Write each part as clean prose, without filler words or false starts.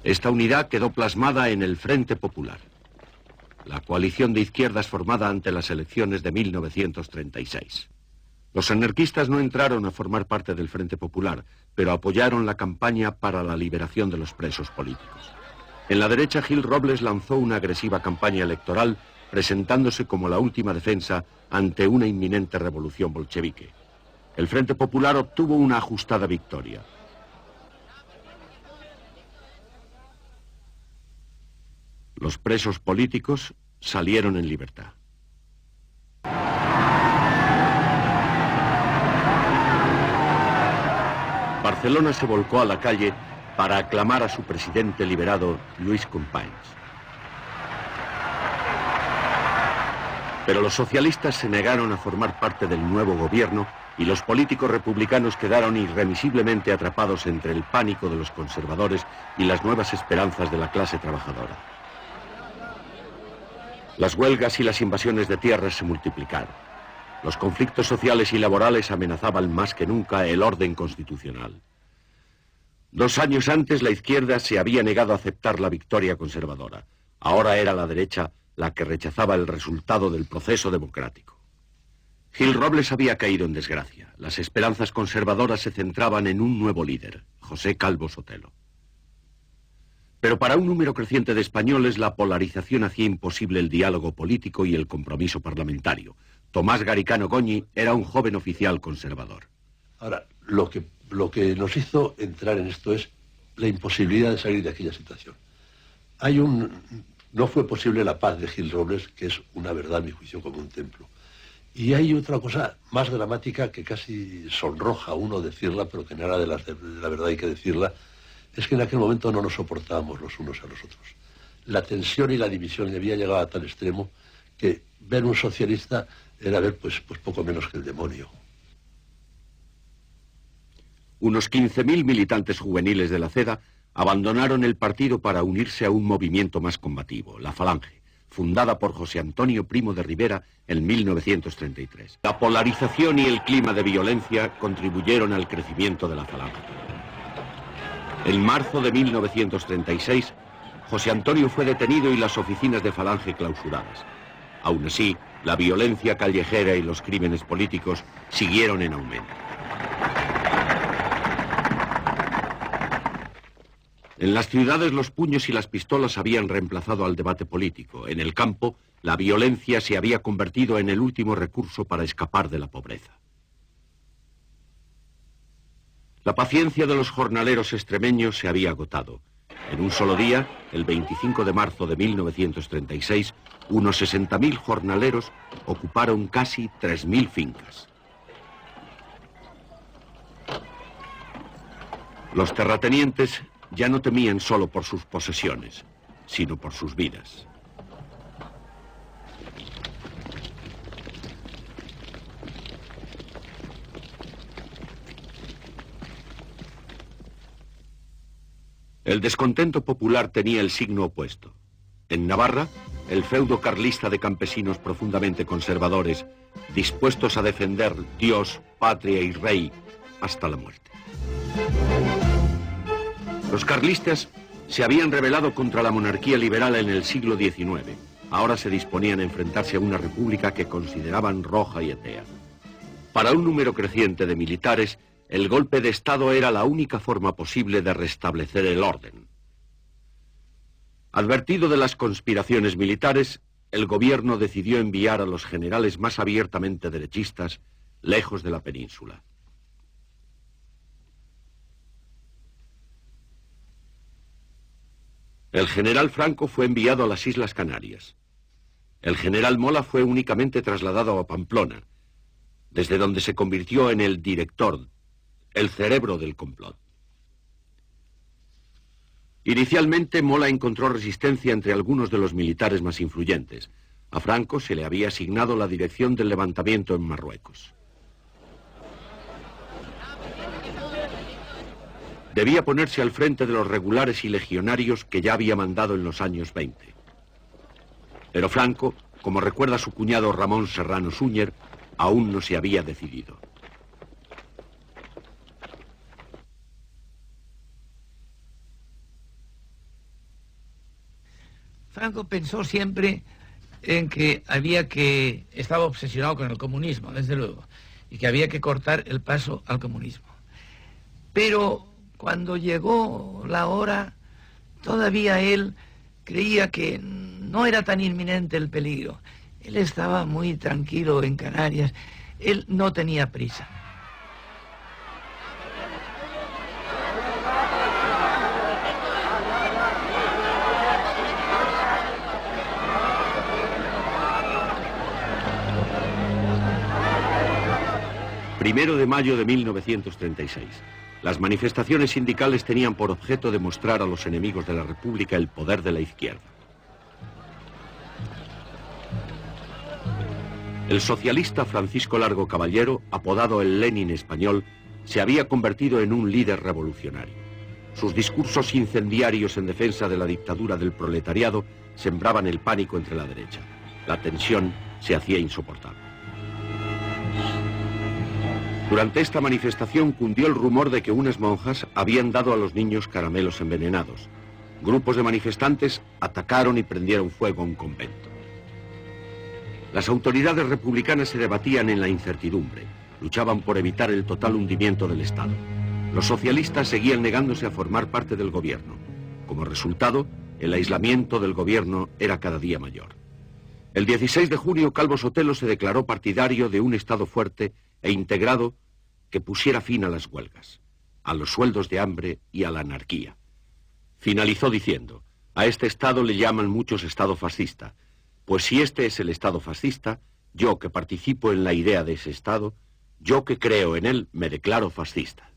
Esta unidad quedó plasmada en el Frente Popular, la coalición de izquierdas formada ante las elecciones de 1936. Los anarquistas no entraron a formar parte del Frente Popular, pero apoyaron la campaña para la liberación de los presos políticos. En la derecha, Gil Robles lanzó una agresiva campaña electoral, presentándose como la última defensa ante una inminente revolución bolchevique. El Frente Popular obtuvo una ajustada victoria. Los presos políticos salieron en libertad. Barcelona se volcó a la calle para aclamar a su presidente liberado, Lluís Companys. Pero los socialistas se negaron a formar parte del nuevo gobierno y los políticos republicanos quedaron irremisiblemente atrapados entre el pánico de los conservadores y las nuevas esperanzas de la clase trabajadora. Las huelgas y las invasiones de tierras se multiplicaron. Los conflictos sociales y laborales amenazaban más que nunca el orden constitucional. 2 años antes, la izquierda se había negado a aceptar la victoria conservadora. Ahora era la derecha la que rechazaba el resultado del proceso democrático. Gil Robles había caído en desgracia. Las esperanzas conservadoras se centraban en un nuevo líder, José Calvo Sotelo. Pero para un número creciente de españoles, la polarización hacía imposible el diálogo político y el compromiso parlamentario. Tomás Garicano Goñi era un joven oficial conservador. Ahora, lo que nos hizo entrar en esto es la imposibilidad de salir de aquella situación. No fue posible la paz de Gil Robles, que es una verdad, a mi juicio, como un templo. Y hay otra cosa más dramática que casi sonroja a uno decirla, pero que nada de la verdad hay que decirla, es que en aquel momento no nos soportábamos los unos a los otros. La tensión y la división había llegado a tal extremo que ver un socialista era ver pues poco menos que el demonio. Unos 15.000 militantes juveniles de la CEDA abandonaron el partido para unirse a un movimiento más combativo, la Falange, fundada por José Antonio Primo de Rivera en 1933. La polarización y el clima de violencia contribuyeron al crecimiento de la Falange. En marzo de 1936, José Antonio fue detenido y las oficinas de Falange clausuradas. Aún así, la violencia callejera y los crímenes políticos siguieron en aumento. En las ciudades los puños y las pistolas habían reemplazado al debate político. En el campo, la violencia se había convertido en el último recurso para escapar de la pobreza. La paciencia de los jornaleros extremeños se había agotado. En un solo día, el 25 de marzo de 1936, unos 60.000 jornaleros ocuparon casi 3.000 fincas. Los terratenientes ya no temían solo por sus posesiones, sino por sus vidas. El descontento popular tenía el signo opuesto. En Navarra, el feudo carlista de campesinos profundamente conservadores, dispuestos a defender Dios, patria y rey hasta la muerte. Los carlistas se habían rebelado contra la monarquía liberal en el siglo XIX. Ahora se disponían a enfrentarse a una república que consideraban roja y atea. Para un número creciente de militares, el golpe de Estado era la única forma posible de restablecer el orden. Advertido de las conspiraciones militares, el gobierno decidió enviar a los generales más abiertamente derechistas lejos de la península. El general Franco fue enviado a las Islas Canarias. El general Mola fue únicamente trasladado a Pamplona, desde donde se convirtió en el director, el cerebro del complot. Inicialmente, Mola encontró resistencia entre algunos de los militares más influyentes. A Franco se le había asignado la dirección del levantamiento en Marruecos. Debía ponerse al frente de los regulares y legionarios que ya había mandado en los años 20. Pero Franco, como recuerda su cuñado Ramón Serrano Súñer, aún no se había decidido. Franco pensó siempre en que estaba obsesionado con el comunismo, desde luego, y que había que cortar el paso al comunismo. Pero cuando llegó la hora, todavía él creía que no era tan inminente el peligro. Él estaba muy tranquilo en Canarias, él no tenía prisa. Primero de mayo de 1936. Las manifestaciones sindicales tenían por objeto demostrar a los enemigos de la República el poder de la izquierda. El socialista Francisco Largo Caballero, apodado el Lenin español, se había convertido en un líder revolucionario. Sus discursos incendiarios en defensa de la dictadura del proletariado sembraban el pánico entre la derecha. La tensión se hacía insoportable. Durante esta manifestación cundió el rumor de que unas monjas habían dado a los niños caramelos envenenados. Grupos de manifestantes atacaron y prendieron fuego a un convento. Las autoridades republicanas se debatían en la incertidumbre. Luchaban por evitar el total hundimiento del Estado. Los socialistas seguían negándose a formar parte del gobierno. Como resultado, el aislamiento del gobierno era cada día mayor. El 16 de junio, Calvo Sotelo se declaró partidario de un Estado fuerte e integrado que pusiera fin a las huelgas, a los sueldos de hambre y a la anarquía. Finalizó diciendo: a este Estado le llaman muchos Estado fascista, pues si este es el Estado fascista, yo que participo en la idea de ese Estado, yo que creo en él, me declaro fascista.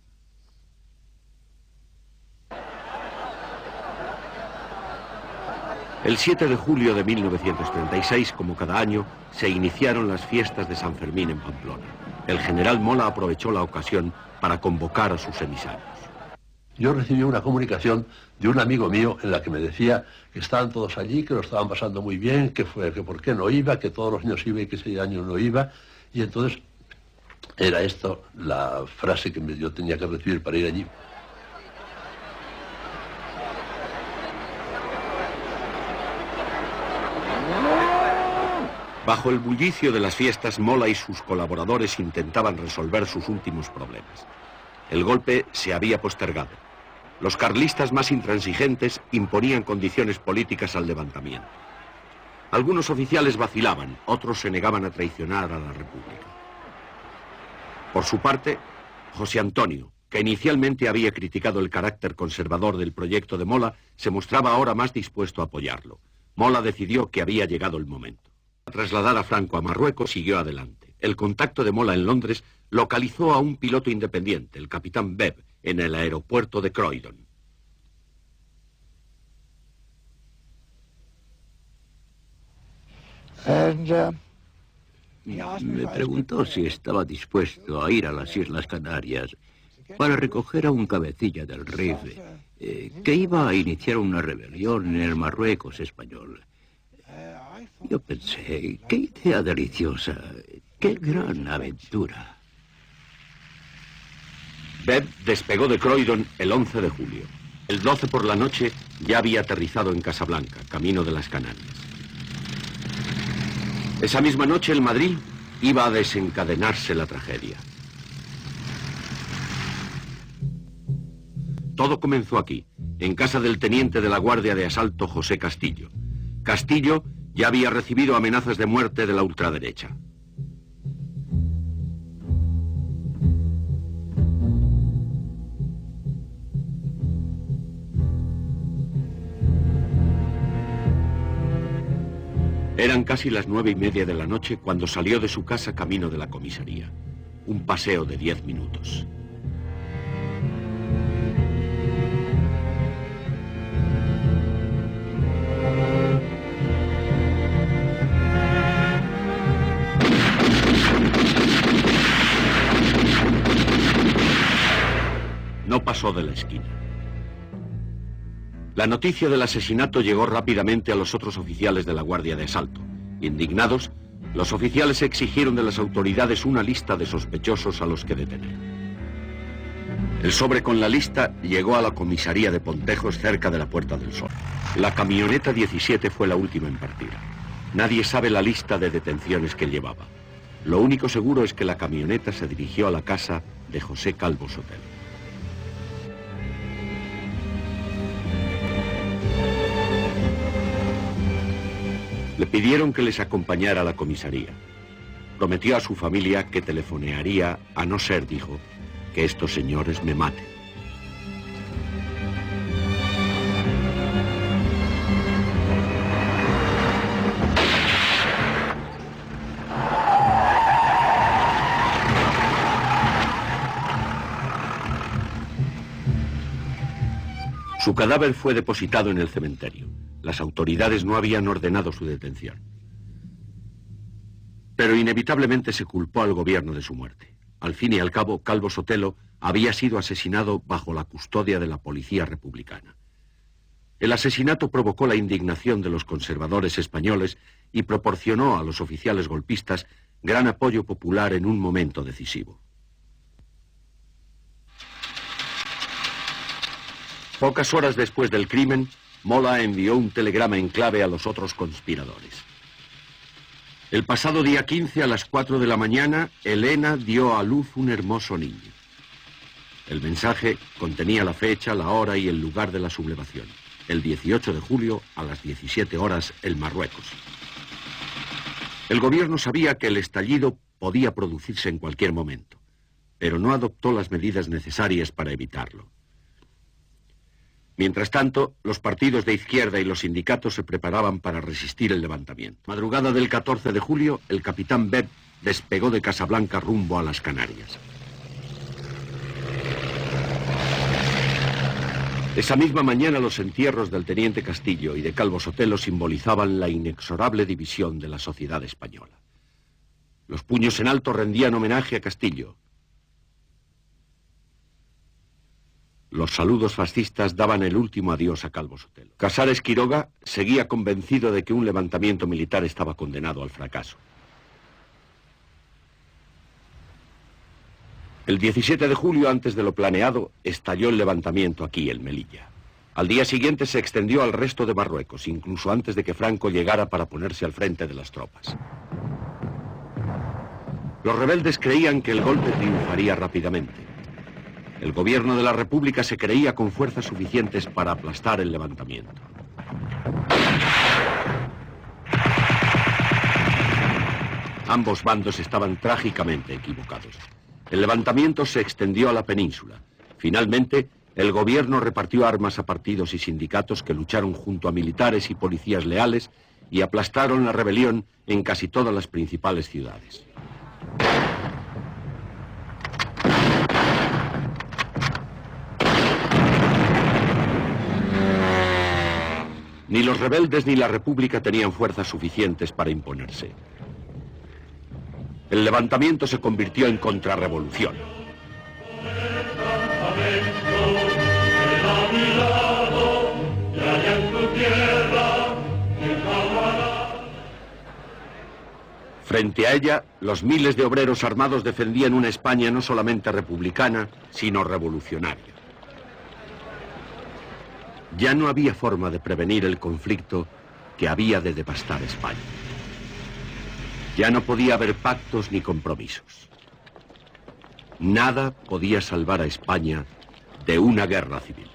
El 7 de julio de 1936, como cada año, se iniciaron las fiestas de San Fermín en Pamplona. El general Mola aprovechó la ocasión para convocar a sus emisarios. Yo recibí una comunicación de un amigo mío en la que me decía que estaban todos allí, que lo estaban pasando muy bien, que por qué no iba, que todos los años iba y que ese año no iba. Y entonces era esto la frase que yo tenía que recibir para ir allí. Bajo el bullicio de las fiestas, Mola y sus colaboradores intentaban resolver sus últimos problemas. El golpe se había postergado. Los carlistas más intransigentes imponían condiciones políticas al levantamiento. Algunos oficiales vacilaban, otros se negaban a traicionar a la República. Por su parte, José Antonio, que inicialmente había criticado el carácter conservador del proyecto de Mola, se mostraba ahora más dispuesto a apoyarlo. Mola decidió que había llegado el momento. Trasladar a Franco a Marruecos siguió adelante. El contacto de Mola en Londres localizó a un piloto independiente, el capitán Bebb, en el aeropuerto de Croydon. Me preguntó si estaba dispuesto a ir a las Islas Canarias para recoger a un cabecilla del RIF que iba a iniciar una rebelión en el Marruecos español. Yo pensé, qué idea deliciosa, qué gran aventura. Bebb despegó de Croydon el 11 de julio. El 12 por la noche ya había aterrizado en Casablanca, camino de las Canarias. Esa misma noche en Madrid iba a desencadenarse la tragedia. Todo comenzó aquí, en casa del teniente de la Guardia de Asalto José Castillo. Castillo ya había recibido amenazas de muerte de la ultraderecha. Eran casi las 9:30 de la noche cuando salió de su casa camino de la comisaría. Un paseo de 10 minutos. No pasó de la esquina. La noticia del asesinato llegó rápidamente a los otros oficiales de la Guardia de Asalto. Indignados, los oficiales exigieron de las autoridades una lista de sospechosos a los que detener. El sobre con la lista llegó a la comisaría de Pontejos, cerca de la Puerta del Sol. La camioneta 17 fue la última en partir. Nadie sabe la lista de detenciones que llevaba. Lo único seguro es que la camioneta se dirigió a la casa de José Calvo Sotelo. Le pidieron que les acompañara a la comisaría. Prometió a su familia que telefonearía, a no ser, dijo, que estos señores me maten. Su cadáver fue depositado en el cementerio. Las autoridades no habían ordenado su detención. Pero inevitablemente se culpó al gobierno de su muerte. Al fin y al cabo, Calvo Sotelo había sido asesinado bajo la custodia de la policía republicana. El asesinato provocó la indignación de los conservadores españoles y proporcionó a los oficiales golpistas gran apoyo popular en un momento decisivo. Pocas horas después del crimen, Mola envió un telegrama en clave a los otros conspiradores. El pasado día 15 a las 4 de la mañana, Elena dio a luz un hermoso niño. El mensaje contenía la fecha, la hora y el lugar de la sublevación. El 18 de julio a las 17 horas en Marruecos. El gobierno sabía que el estallido podía producirse en cualquier momento, pero no adoptó las medidas necesarias para evitarlo. Mientras tanto, los partidos de izquierda y los sindicatos se preparaban para resistir el levantamiento. Madrugada del 14 de julio, el capitán Beb despegó de Casablanca rumbo a las Canarias. Esa misma mañana los entierros del teniente Castillo y de Calvo Sotelo simbolizaban la inexorable división de la sociedad española. Los puños en alto rendían homenaje a Castillo. Los saludos fascistas daban el último adiós a Calvo Sotelo. Casares Quiroga seguía convencido de que un levantamiento militar estaba condenado al fracaso. El 17 de julio, antes de lo planeado, estalló el levantamiento aquí, en Melilla. Al día siguiente se extendió al resto de Marruecos, incluso antes de que Franco llegara para ponerse al frente de las tropas. Los rebeldes creían que el golpe triunfaría rápidamente. El gobierno de la República se creía con fuerzas suficientes para aplastar el levantamiento. Ambos bandos estaban trágicamente equivocados. El levantamiento se extendió a la península. Finalmente, el gobierno repartió armas a partidos y sindicatos que lucharon junto a militares y policías leales y aplastaron la rebelión en casi todas las principales ciudades. Ni los rebeldes ni la República tenían fuerzas suficientes para imponerse. El levantamiento se convirtió en contrarrevolución. Frente a ella, los miles de obreros armados defendían una España no solamente republicana, sino revolucionaria. Ya no había forma de prevenir el conflicto que había de devastar España. Ya no podía haber pactos ni compromisos. Nada podía salvar a España de una guerra civil.